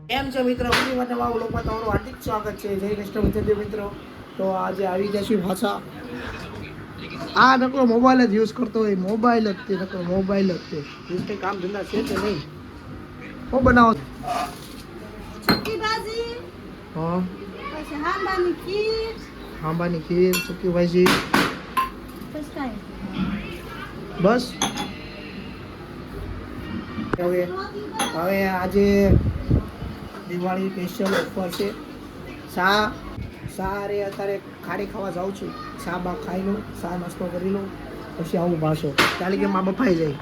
કેમ છો મિત્રો? ફરી વાર નવા વ્લોગમાં તમારું હાર્દિક સ્વાગત છે. જય કૃષ્ણ વિદ્યાર્થી મિત્રો. તો આજે આવી જશું પાછા. આ નકરો મોબાઈલ જ યુઝ કરતો હોય, મોબાઈલ જ તે નકરો મોબાઈલ જ તે કંઈ કામ ધંધા છે કે નહીં. શું બનાવો? સુકી ભાજી, હા, પછી હાંબાની ખીર, આંબાની ખીર, સૂકી ભાજી, પછી કાંઈ બસ. હવે આજે દિવાળી સ્પેશિયલ ઓફર છે. શા રે અત્યારે ખારી ખાવા જાઉં છું. શા બા ખાઈ લઉં, શા નાસ્તો કરી લઉં, પછી આવું પાછો. ચાલી કે માં બફાઈ જાય.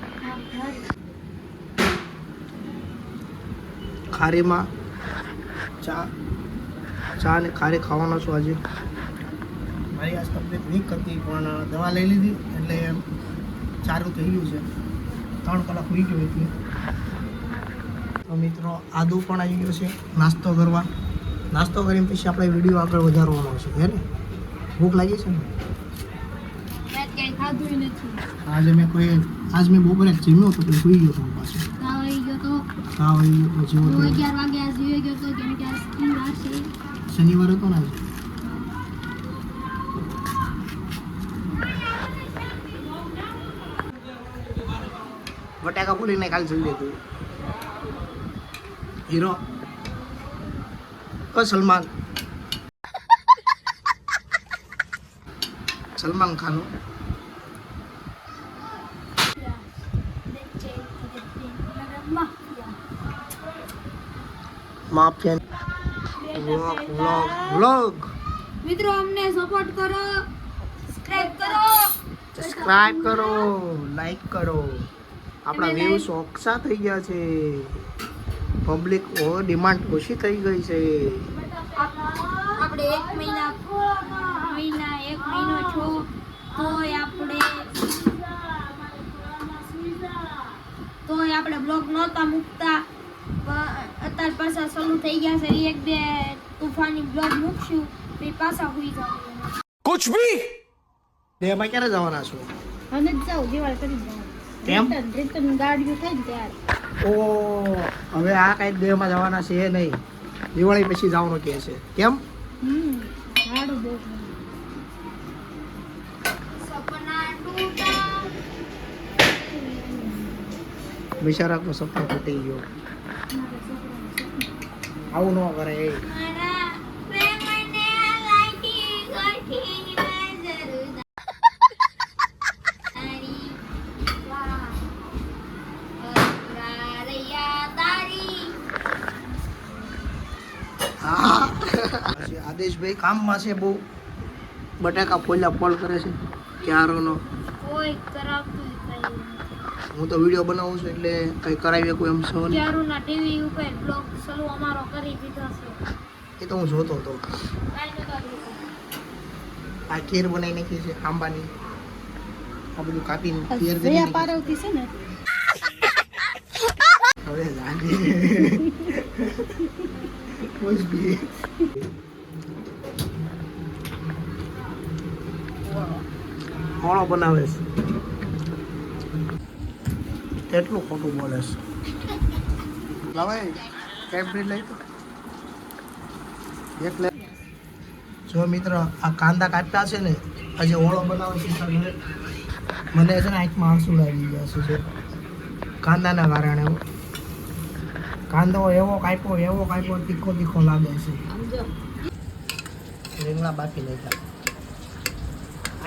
ખારીમાં ચા ને ખારી ખાવાનો છું આજે. મારી આજ તબિયત વીક હતી પણ દવા લઈ લીધી એટલે સારું થઈ ગયું છે. 3 કલાક હોઈ ગયો હતી. તો મિત્રો આદુ પણ આવી ગયો છે નાસ્તો કરવા. નાસ્તો કરીને પછી આપણે વિડીયો આગળ વધારવાનો છે. હે ને ભૂખ લાગી છે ને? આજ મેં બપોરે જમ્યો તો પછી સુઈ ગયો હતો પાછો. તાવ આવી ગયો પછી 11 વાગ્યા જીવી ગયો તો કેમ કે શનિવાર હતો ને આજે. બટાકા પૂરીને કાલ જઈ લીધું. Hero Salman Khan mafia vlog. મિત્રો અમને સપોર્ટ કરો, સબસ્ક્રાઇબ કરો, લાઈક કરો. આપણા વ્યૂઝ ઓછા થઈ ગયા છે. પબ્લિક ડિમાન્ડ ઓછી થઈ ગઈ છે. આપણે 1 મહિનો છો તોય આપણે બ્લોગ નહોતા મૂકતા. અત્યારે પાછા ચાલુ થઈ ગયા છે. 1-2 તુફાની બ્લોગ મૂકશું પછી પાછા હોઈ જાવ. કુછ ભી દેમાં ક્યારે જવાના છો? અને જ જાવ દિવાળી કરી જાવ. રિટર્ન ગાડીઓ થઈ ને ત્યારે. ઓ હવે આ કઈ દેહમાં જવાના છે નહીં. દિવાળી પછી જવાનું કહે છે. કેમ? હાડું બહુ સપના ટૂટા. બિચારાનું સપનું તૂટી ગયો. આવું ન કરે. આદેશભાઈ કામમાં છે બહુ. બટાકા ફોલ્યા ફોલ કરે છે ક્યારોનો. કોઈ કરાવતું નહીં. હું તો વિડીયો બનાવું છું એટલે કંઈ કરાવી કોઈ એમ છો નહીં. ક્યારોના ટીવી ઉપર બ્લોગ ચાલુ અમારો કરી દીધો છે. એ તો હું જોતો હતો. આ ખીર બનાવી નાખી છે આંબાની. આ બધું કાપીને ખીર કરી નાખી. પારવતી છે ને હવે લાગે કુછ ભી. ઓળો બનાવે છે. કેટલું ખોટું બોલે છે. લાવાય કેબરી લઈ તો એક લે. જો મિત્ર આ કાંદા કાપ્યા છે ને આજે ઓળો બનાવે છે. મને છે ને આંખમાં આંસુ આવી ગયા છે કાંદાના કારણે. કાંદો એવો કાપ્યો તીખો લાગે છે. રીંગણા બાફી નાખ્યા.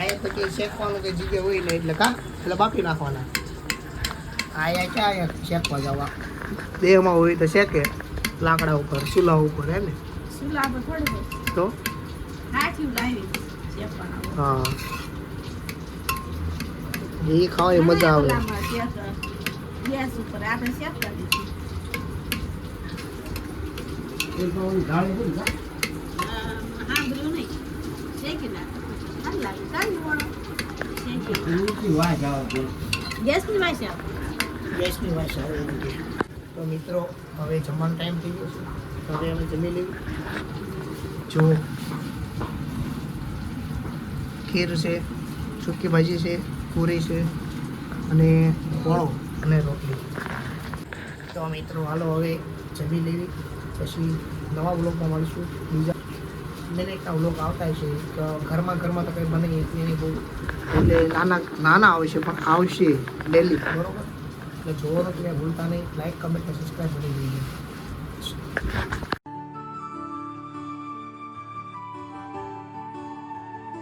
આ તો કે શેકવાનું કે જગ્યા હોય ને એટલે બાફી નાખવાના. આયા ક્યાં શેકવા જવા? દેહમાં હોય તો શેકે લાકડા ઉપર, ચૂલા ઉપર. હે ને સુલા પર થોડું તો હાથી લાવી શેકવાના. હા એ ખાવા મજા આવે. ગેસ ઉપર આપણે શેક કરી દીધી. ગેસની વાસ આવે. તો મિત્રો હવે જમવાનો ટાઈમ થઈ ગયો છે. તો હવે અમે જમી લઈએ. જો ખીર છે, સૂકી ભાજી છે, પૂરી છે અને ઓળો અને રોટલી. તો મિત્રો હાલો હવે જમી લેવી. પછી નવા વ્લોગમાં મળીશું બીજા દરેકના વ્લોગ આવતા છે ઘરમાં તો કંઈ બને એની બહુ એટલે નાના આવશે પણ આવશે ડેલી બરોબર એટલે જોવાનું તમે ભૂલતા નહીં લાઈક કમેન્ટ અને સબસ્ક્રાઈબ કરી દેજો